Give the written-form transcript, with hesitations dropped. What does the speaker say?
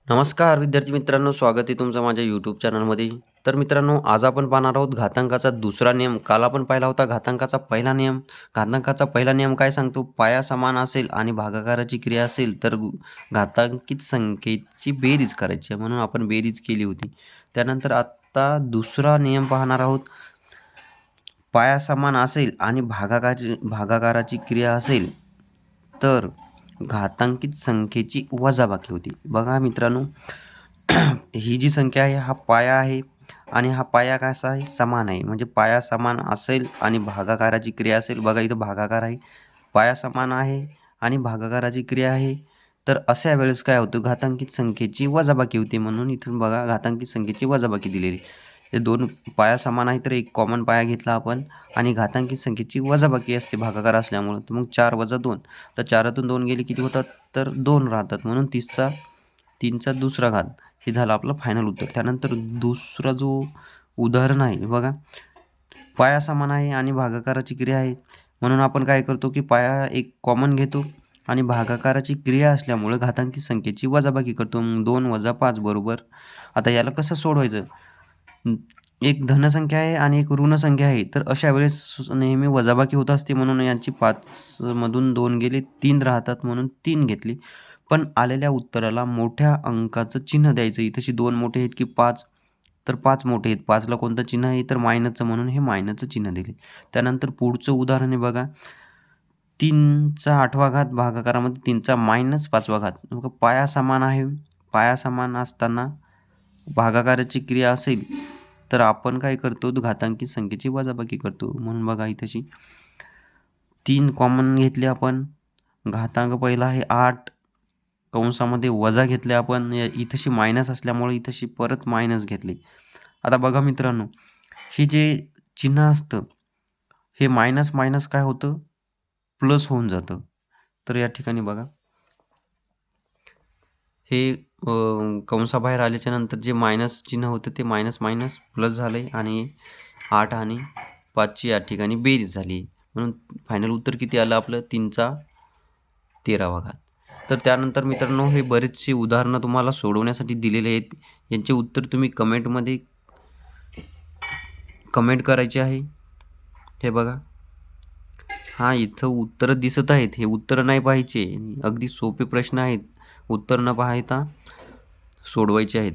नमस्कार विद्यार्थी मित्रांनो, स्वागत आहे तुमचं माझ्या यूट्यूब चॅनलमध्ये. तर मित्रांनो, आज आपण पाहणार आहोत घातांकाचा दुसरा नियम. काल आपण पाहिला होता घातांकाचा पहिला नियम. घातांकाचा पहिला नियम काय सांगतो? पाया समान असेल आणि भागाकाराची क्रिया असेल तर घातांकित संख्येची बेरीज करायची आहे, म्हणून आपण बेरीज केली होती. त्यानंतर आता दुसरा नियम पाहणार आहोत. पाया समान असेल आणि भागाकाराची क्रिया असेल तर घातांकित संख्येची वजाबाकी होती. बघा मित्रांनो, ही जी संख्या आहे हा पाया आहे आणि हा पाया कसा आहे? समान आहे. म्हणजे पाया समान असेल आणि भागाकाराची क्रिया असेल. बघा इथं भागाकार आहे, पाया समान आहे आणि भागाकाराची क्रिया आहे. तर अशा वेळेस काय होतं? घातांकित संख्येची वजाबाकी होते. म्हणून इथून बघा घातांकित संख्येची वजाबाकी दिलेली. हे दोन पाया समान आहे तर एक कॉमन पाया घेतला आपण आणि घातांकित संख्येची वजाबाकी असते भागाकार असल्यामुळं. तर मग 4 वजा 2, तर 4तून 2 गेले किती होतात? तर 2 राहतात. म्हणून 3चा दुसरा घात हे झालं आपलं फायनल उत्तर. त्यानंतर दुसरा जो उदाहरण आहे बघा, पाया समान आहे आणि भागाकाराची क्रिया आहे. म्हणून आपण काय करतो की पाया एक कॉमन घेतो आणि भागाकाराची क्रिया असल्यामुळं घातांकित संख्येची वजाबाकी करतो. मग 2 वजा 5 बरोबर. आता याला कसं सोडवायचं? एक धनसंख्या आहे आणि एक ऋण संख्या आहे. तर अशा वेळेस नेहमी वजाबाकी होत असते, म्हणून यांची 5 मधून 2 गेले 3 राहतात, म्हणून 3 घेतली. पण आलेल्या उत्तराला मोठ्या अंकाचं चिन्ह द्यायचं. इथंशी 2 मोठे आहेत की 5? तर 5 मोठे आहेत. 5ला कोणतं चिन्ह आहे? तर मायनसचं, म्हणून हे मायनसचं चिन्ह दिले. त्यानंतर पुढचं उदाहरण आहे बघा, 3चा 8वा घात भागाकारामध्ये 3चा मायनस 5वा घात. बघा पाया समान आहे. पाया समान असताना भागाकाराची क्रिया असेल तर आपण काय करतो? घातांकित संख्येची वजाबाकी करतो. म्हणून बघा इथंशी 3 कॉमन घेतले आपण. घातांक पहिला आहे 8, कंसामध्ये वजा घेतले आपण. इथंशी मायनस असल्यामुळे इथंशी परत मायनस घेतले. आता बघा मित्रांनो, हे जे चिन्ह असतं हे मायनस मायनस काय होतं? प्लस होऊन जातं. तर या ठिकाणी बघा, हे कंसाबाहेर आल्याच्या नंतर जे मायनस चिन्ह होतं ते मायनस मायनस प्लस झाले आणि 8 आणि 5ची या ठिकाणी बेरीज झाली. म्हणून फायनल उत्तर किती आलं आपलं? 3चा 13वा घात. तर त्यानंतर मित्रांनो, हे बरेचसे उदाहरणं तुम्हाला सोडवण्यासाठी दिलेले आहेत. यांचे उत्तर तुम्ही कमेंट करायचे आहे. हे बघा, हां, इथं उत्तरं दिसत आहेत. हे उत्तरं नाही पाहायचे. अगदी सोपे प्रश्न आहेत. उत्तर न पाहता सोडवायचे आहेत.